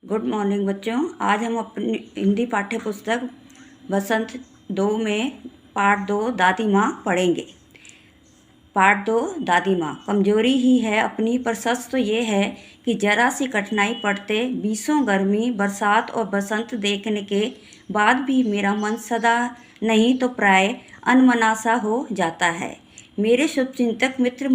Good morning बच्चों। आज हम अपनी हिंदी पाठ्य पुस्तक बसंत 2 में पाठ 2 दादी माँ पढ़ेंगे। पाठ 2 दादी माँ। कमजोरी ही है अपनी, पर सच तो ये है कि जरा सी कठिनाई पड़ते बीसों गर्मी बरसात और बसंत देखने के बाद भी मेरा मन सदा नहीं तो प्राय अनमना सा हो जाता है। मेरे शुभचिंतक मित्र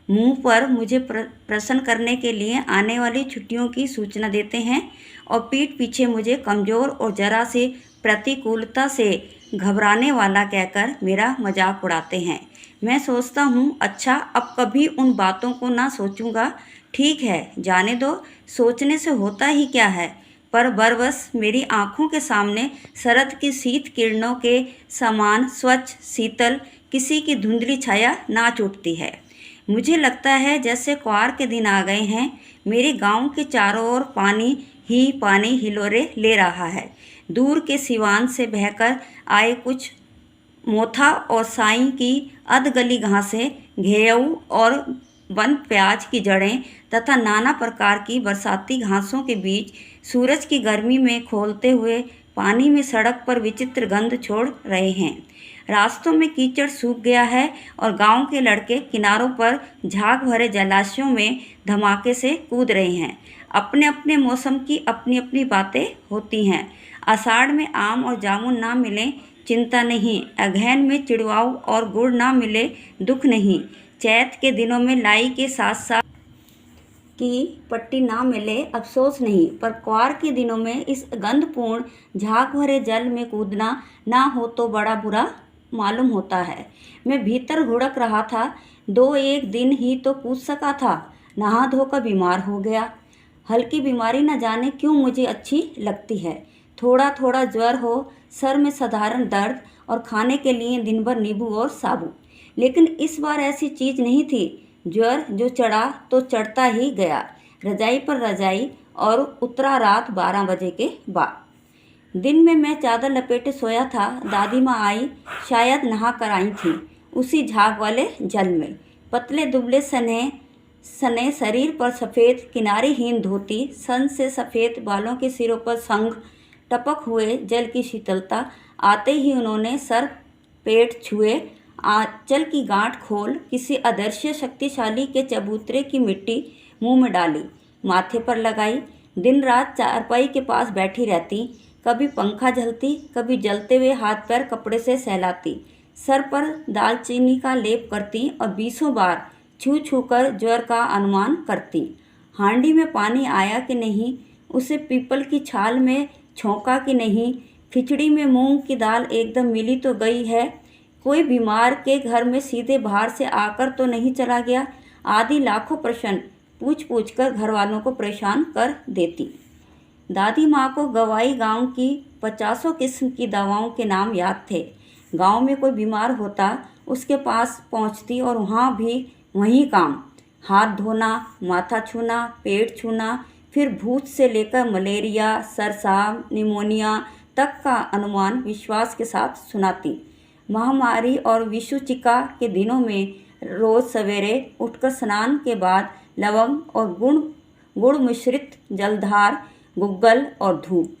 मुंह पर मुझे प्रसन्न करने के लिए आने वाली छुट्टियों की सूचना देते हैं और पीठ पीछे मुझे कमज़ोर और जरा सी प्रतिकूलता से घबराने वाला कहकर मेरा मजाक उड़ाते हैं। मैं सोचता हूँ, अच्छा अब कभी उन बातों को ना सोचूंगा। ठीक है, जाने दो, सोचने से होता ही क्या है। पर बरबस मेरी आँखों के सामने शरद की शीत किरणों के समान स्वच्छ शीतल किसी की धुंधली छाया नाच उठती है। मुझे लगता है जैसे क्वार के दिन आ गए हैं। मेरे गांव के चारों ओर पानी ही पानी हिलोरे ले रहा है। दूर के सिवान से बहकर आए कुछ मोथा और साई की अधगली घासें, घेऊ और वन प्याज की जड़ें तथा नाना प्रकार की बरसाती घासों के बीच सूरज की गर्मी में खोलते हुए पानी में सड़क पर विचित्र गंध छोड़ रहे हैं। रास्तों में कीचड़ सूख गया है और गांव के लड़के किनारों पर झाग भरे जलाशयों में धमाके से कूद रहे हैं। अपने अपने मौसम की अपनी अपनी बातें होती हैं। आषाढ़ में आम और जामुन ना मिले चिंता नहीं, अगहन में चिड़वाऊ और गुड़ ना मिले दुख नहीं, चैत के दिनों में लाई के साथ साथ की पट्टी ना मिले अफसोस नहीं, पर क्वार के दिनों में इस गंधपूर्ण झाग भरे जल में कूदना ना हो तो बड़ा बुरा मालूम होता है। मैं भीतर घुड़क रहा था। 2-1 दिन ही तो कूद सका था, नहा धोकर बीमार हो गया। हल्की बीमारी न जाने क्यों मुझे अच्छी लगती है। थोड़ा थोड़ा ज्वर हो, सर में साधारण दर्द और खाने के लिए दिन भर नींबू और साबु। लेकिन इस बार ऐसी चीज़ नहीं थी। ज्वर जो चढ़ा तो चढ़ता ही गया, रजाई पर रजाई, और उतरा रात 12 बजे के बाद। दिन में मैं चादर लपेटे सोया था। दादी माँ आई, शायद नहा कर आई थी उसी झाग वाले जल में। पतले दुबले सने शरीर पर सफ़ेद किनारीहीन धोती, सन से सफ़ेद बालों के सिरों पर संग टपक हुए जल की शीतलता। आते ही उन्होंने सर पेट छुए, आंचल की गांठ खोल किसी अदृश्य शक्तिशाली के चबूतरे की मिट्टी मुंह में डाली, माथे पर लगाई। दिन रात चारपाई के पास बैठी रहती, कभी पंखा झलती, कभी जलते हुए हाथ पैर कपड़े से सहलाती, सर पर दालचीनी का लेप करती और 20 बार छू छू कर ज्वर का अनुमान करती। हांडी में पानी आया कि नहीं, उसे पीपल की छाल में छोंका कि नहीं, खिचड़ी में मूंग की दाल एकदम मिली तो गई है, कोई बीमार के घर में सीधे बाहर से आकर तो नहीं चला गया, आदि लाखों प्रश्न पूछ पूछ कर घर वालों को परेशान कर देती। दादी माँ को गवाई गांव की 50 किस्म की दवाओं के नाम याद थे। गांव में कोई बीमार होता, उसके पास पहुँचती और वहाँ भी वही काम, हाथ धोना, माथा छूना, पेट छूना, फिर भूत से लेकर मलेरिया, सरसाव, निमोनिया तक का अनुमान विश्वास के साथ सुनाती। महामारी और विषुचिका के दिनों में रोज़ सवेरे उठकर स्नान के बाद लवंग और गुड़ मिश्रित जलधार, गुग्गल और धूप।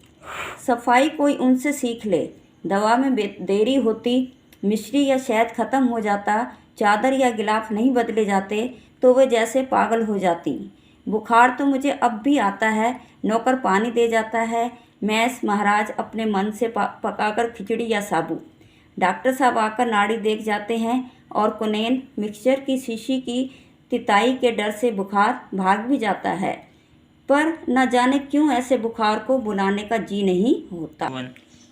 सफाई कोई उनसे सीख ले। दवा में देरी होती, मिश्री या शहद खत्म हो जाता, चादर या गिलाफ नहीं बदले जाते तो वे जैसे पागल हो जाती। बुखार तो मुझे अब भी आता है, नौकर पानी दे जाता है, मैस महाराज अपने मन से पकाकर खिचड़ी या साबू। डॉक्टर साहब आकर नाड़ी देख जाते हैं और कुनैन मिक्सचर की शीशी की तिताई के डर से बुखार भाग भी जाता है, पर न जाने क्यों ऐसे बुखार को बुलाने का जी नहीं होता।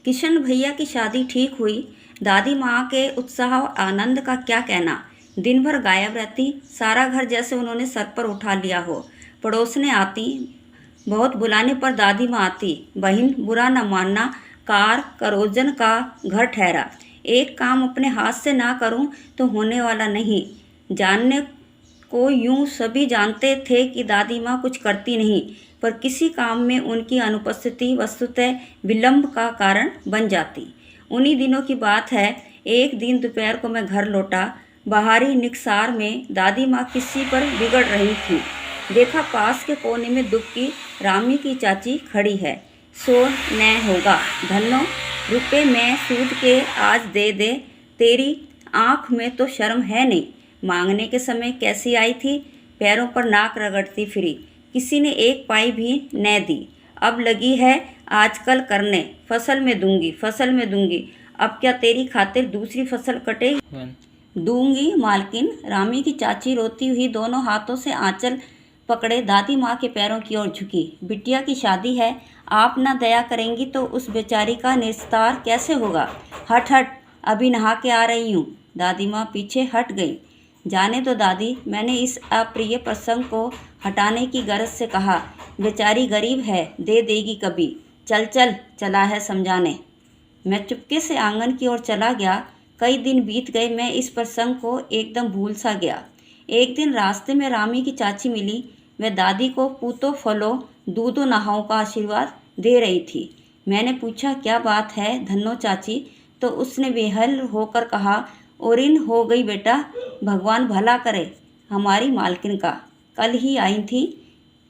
किशन भैया की शादी ठीक हुई। दादी माँ के उत्साह और आनंद का क्या कहना। दिन भर गायब रहती, सारा घर जैसे उन्होंने सर पर उठा लिया हो। पड़ोसने आती, बहुत बुलाने पर दादी माँ आती। बहन बुरा न मानना, कार करोजन का घर ठहरा। एक काम अपने हाथ से ना करूं तो होने वाला नहीं। जानने को यूं सभी जानते थे कि दादी माँ कुछ करती नहीं, पर किसी काम में उनकी अनुपस्थिति वस्तुतः विलंब का कारण बन जाती। उन्हीं दिनों की बात है। एक दिन दोपहर को मैं घर लौटा। बाहरी निकसार में दादी माँ किसी पर बिगड़ रही थी। देखा पास के कोने में दुख की रामी की चाची खड़ी है। सो न होगा धन्नो, रुपए मैं सूद के आज दे दे, तेरी आँख में तो शर्म है नहीं। मांगने के समय कैसी आई थी, पैरों पर नाक रगड़ती फिरी, किसी ने एक पाई भी न दी। अब लगी है आजकल करने, फसल में दूंगी, फसल में दूंगी। अब क्या तेरी खातिर दूसरी फसल कटेगी? दूंगी मालकिन। रामी की चाची रोती हुई दोनों हाथों से आंचल पकड़े दादी माँ के पैरों की ओर झुकी। बिटिया की शादी है, आप ना दया करेंगी तो उस बेचारी का निस्तार कैसे होगा? हट हट, अभी नहा के आ रही हूँ। दादी माँ पीछे हट गई। जाने दो दादी, मैंने इस अप्रिय प्रसंग को हटाने की गरज से कहा। बेचारी गरीब है, दे देगी कभी। चल चल, चला है समझाने। मैं चुपके से आंगन की ओर चला गया। कई दिन बीत गए, मैं इस प्रसंग को एकदम भूल सा गया। एक दिन रास्ते में रामी की चाची मिली। वह दादी को पूतो फलो दूधो नहाओ का आशीर्वाद दे रही थी। मैंने पूछा क्या बात है धन्नो चाची, तो उसने बेहल होकर कहा, ओरिन हो गई बेटा, भगवान भला करे हमारी मालकिन का। कल ही आई थी,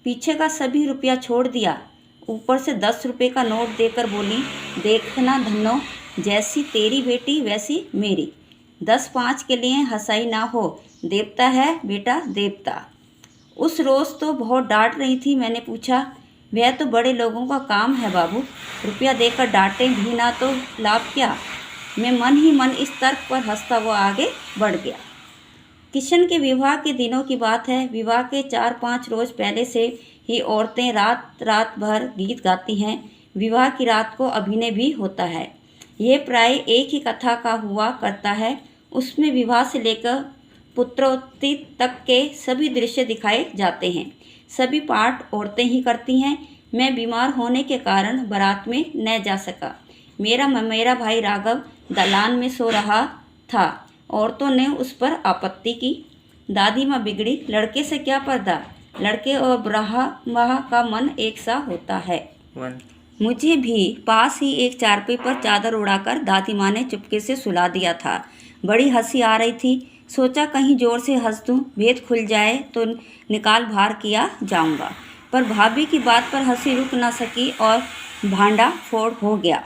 पीछे का सभी रुपया छोड़ दिया, ऊपर से 10 रुपये का नोट देकर बोली, देखना धन्नो, जैसी तेरी बेटी वैसी मेरी। 10-5 के लिए हंसाई ना हो, देवता है बेटा देवता। उस रोज़ तो बहुत डांट रही थी। मैंने पूछा, वह तो बड़े लोगों का काम है बाबू, रुपया देकर डांटे भी ना तो लाभ क्या? मैं मन ही मन इस तर्क पर हंसता हुआ आगे बढ़ गया। किशन के विवाह के दिनों की बात है। विवाह के 4-5 रोज पहले से ही औरतें रात रात भर गीत गाती हैं। विवाह की रात को अभिनय भी होता है। ये प्राय एक ही कथा का हुआ करता है। उसमें विवाह से लेकर पुत्रोत्ति तक के सभी दृश्य दिखाए जाते हैं। सभी पाठ औरतें ही करती हैं। मैं बीमार होने के कारण बारात में न जा सका। मेरा भाई राघव दलान में सो रहा था। औरतों ने उस पर आपत्ति की। दादी माँ बिगड़ी, लड़के से क्या पर्दा, लड़के और ब्रह्मा का मन एक सा होता है। मुझे भी पास ही एक चारपाई पर चादर उड़ाकर दादी माँ ने चुपके से सुला दिया था। बड़ी हंसी आ रही थी। सोचा कहीं जोर से हंस दूं, भेद खुल जाए तो निकाल भार किया जाऊंगा। पर भाभी की बात पर हंसी रुक ना सकी और भांडा फोड़ हो गया।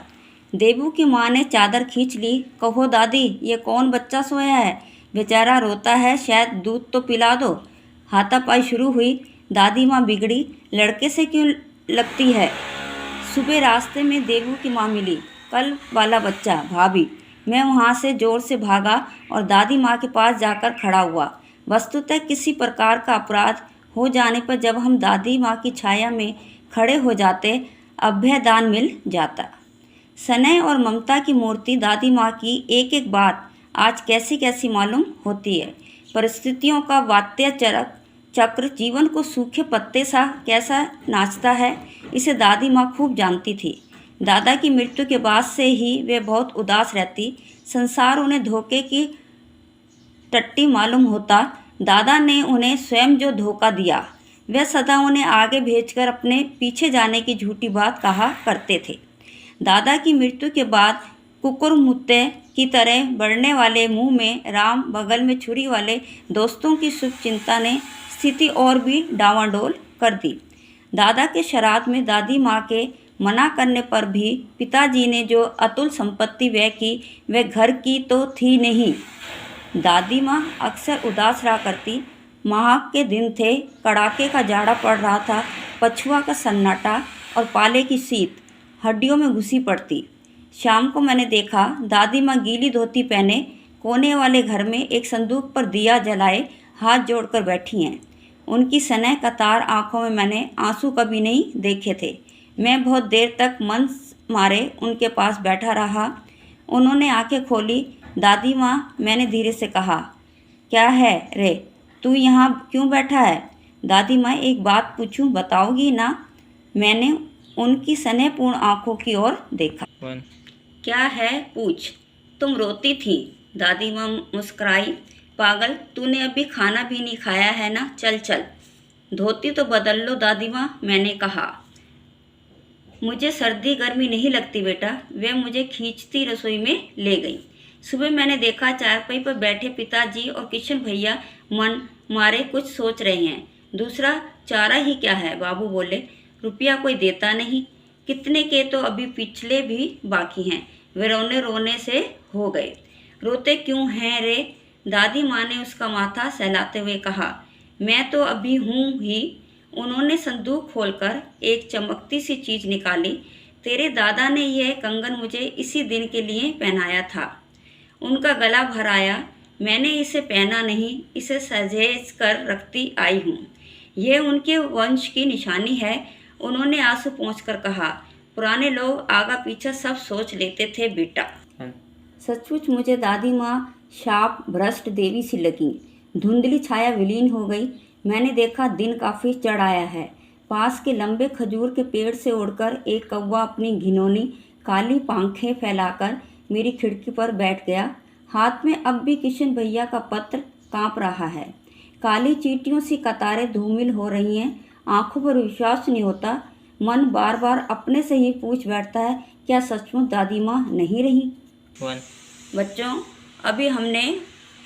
देबू की माँ ने चादर खींच ली। कहो दादी, ये कौन बच्चा सोया है, बेचारा रोता है, शायद दूध तो पिला दो। हाथापाई शुरू हुई। दादी माँ बिगड़ी, लड़के से क्यों लगती है? सुबह रास्ते में देबू की माँ मिली। कल वाला बच्चा भाभी। मैं वहाँ से जोर से भागा और दादी माँ के पास जाकर खड़ा हुआ। वस्तुतः किसी प्रकार का अपराध हो जाने पर जब हम दादी माँ की छाया में खड़े हो जाते, अभयदान मिल जाता। स्नेह और ममता की मूर्ति दादी माँ की एक एक बात आज कैसी कैसी मालूम होती है। परिस्थितियों का वात्य चक्र जीवन को सूखे पत्ते सा कैसा नाचता है, इसे दादी माँ खूब जानती थी। दादा की मृत्यु के बाद से ही वे बहुत उदास रहती। संसार उन्हें धोखे की टट्टी मालूम होता। दादा ने उन्हें स्वयं जो धोखा दिया, वे सदा उन्हें आगे भेजकर अपने पीछे जाने की झूठी बात कहा करते थे। दादा की मृत्यु के बाद कुकुरमुत्ते की तरह बढ़ने वाले मुंह में राम, बगल में छुरी वाले दोस्तों की शुभ चिंता ने स्थिति और भी डावाडोल कर दी। दादा के श्राद्ध में दादी माँ के मना करने पर भी पिताजी ने जो अतुल संपत्ति व्यय की, वह घर की तो थी नहीं। दादी माँ अक्सर उदास रहा करती। माह के दिन थे, कड़ाके का जाड़ा पड़ रहा था, पछुआ का सन्नाटा और पाले की शीत हड्डियों में घुसी पड़ती। शाम को मैंने देखा दादी माँ गीली धोती पहने कोने वाले घर में एक संदूक पर दिया जलाए हाथ जोड़कर बैठी हैं। उनकी स्नेह कतार आंखों में मैंने आंसू कभी नहीं देखे थे। मैं बहुत देर तक मन मारे उनके पास बैठा रहा। उन्होंने आंखें खोली। दादी माँ, मैंने धीरे से कहा, क्या है रे, तू यहाँ क्यों बैठा है? दादी माँ, एक बात पूछूं, बताओगी ना? मैंने उनकी स्नेहपूर्ण आंखों की ओर देखा। क्या है, पूछ। तुम रोती थी। दादी माँ मुस्कुराई। पागल, तूने अभी खाना भी नहीं खाया है ना? चल चल, धोती तो बदल लो दादी माँ, मैंने कहा। मुझे सर्दी गर्मी नहीं लगती बेटा। वे मुझे खींचती रसोई में ले गई। सुबह मैंने देखा चारपाई पर बैठे पिताजी और किशन भैया मन मारे कुछ सोच रहे हैं। दूसरा चारा ही क्या है। बाबू बोले, रुपया कोई देता नहीं, कितने के तो अभी पिछले भी बाकी हैं। वे रोने रोने से हो गए। रोते क्यों हैं रे? दादी माँ ने उसका माथा सहलाते हुए कहा, मैं तो अभी हूँ ही। उन्होंने संदूक खोलकर एक चमकती सी चीज निकाली। तेरे दादा ने यह कंगन मुझे इसी दिन के लिए पहनाया था। उनका गला भर आया। मैंने इसे पहना नहीं, इसे सहेज कर रखती आई हूँ। यह उनके वंश की निशानी है। उन्होंने आंसू पोंछकर कहा, पुराने लोग आगा पीछा सब सोच लेते थे बेटा। सचमुच मुझे दादी माँ शाप भ्रष्ट देवी सी लगी। धुंधली छाया विलीन हो गई। मैंने देखा दिन काफी चढ़ आया है। पास के लंबे खजूर के पेड़ से उड़कर एक कौवा अपनी घिनौनी काली पांखें फैलाकर मेरी खिड़की पर बैठ गया। हाथ में अब भी किशन भैया का पत्र कांप रहा है। काली चींटियों सी कतारें धूमिल हो रही हैं। आंखों पर विश्वास नहीं होता। मन बार बार अपने से ही पूछ बैठता है, क्या सचमुच दादी माँ नहीं रही? बच्चों, अभी हमने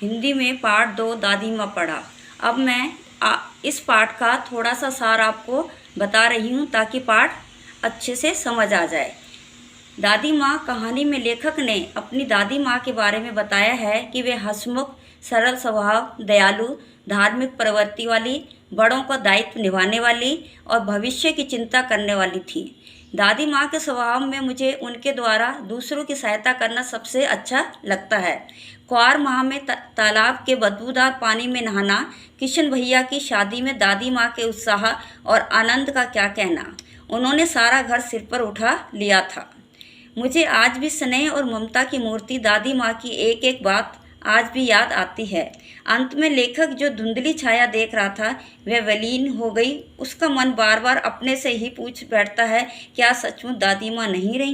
हिंदी में पाठ 2 दादी माँ पढ़ा। अब मैं इस पाठ का थोड़ा सा सार आपको बता रही हूँ ताकि पाठ अच्छे से समझ आ जाए। दादी माँ कहानी में लेखक ने अपनी दादी माँ के बारे में बताया है कि वे हंसमुख, सरल स्वभाव, दयालु, धार्मिक प्रवृत्ति वाली, बड़ों का दायित्व निभाने वाली और भविष्य की चिंता करने वाली थी। दादी माँ के स्वभाव में मुझे उनके द्वारा दूसरों की सहायता करना सबसे अच्छा लगता है। क्वार माह में तालाब के बदबूदार पानी में नहाना, किशन भैया की शादी में दादी माँ के उत्साह और आनंद का क्या कहना। उन्होंने सारा घर सिर पर उठा लिया था। मुझे आज भी स्नेह और ममता की मूर्ति दादी माँ की एक एक बात आज भी याद आती है। अंत में लेखक जो धुंधली छाया देख रहा था वह विलीन हो गई। उसका मन बार बार अपने से ही पूछ बैठता है, क्या सचमुच दादी माँ नहीं रही?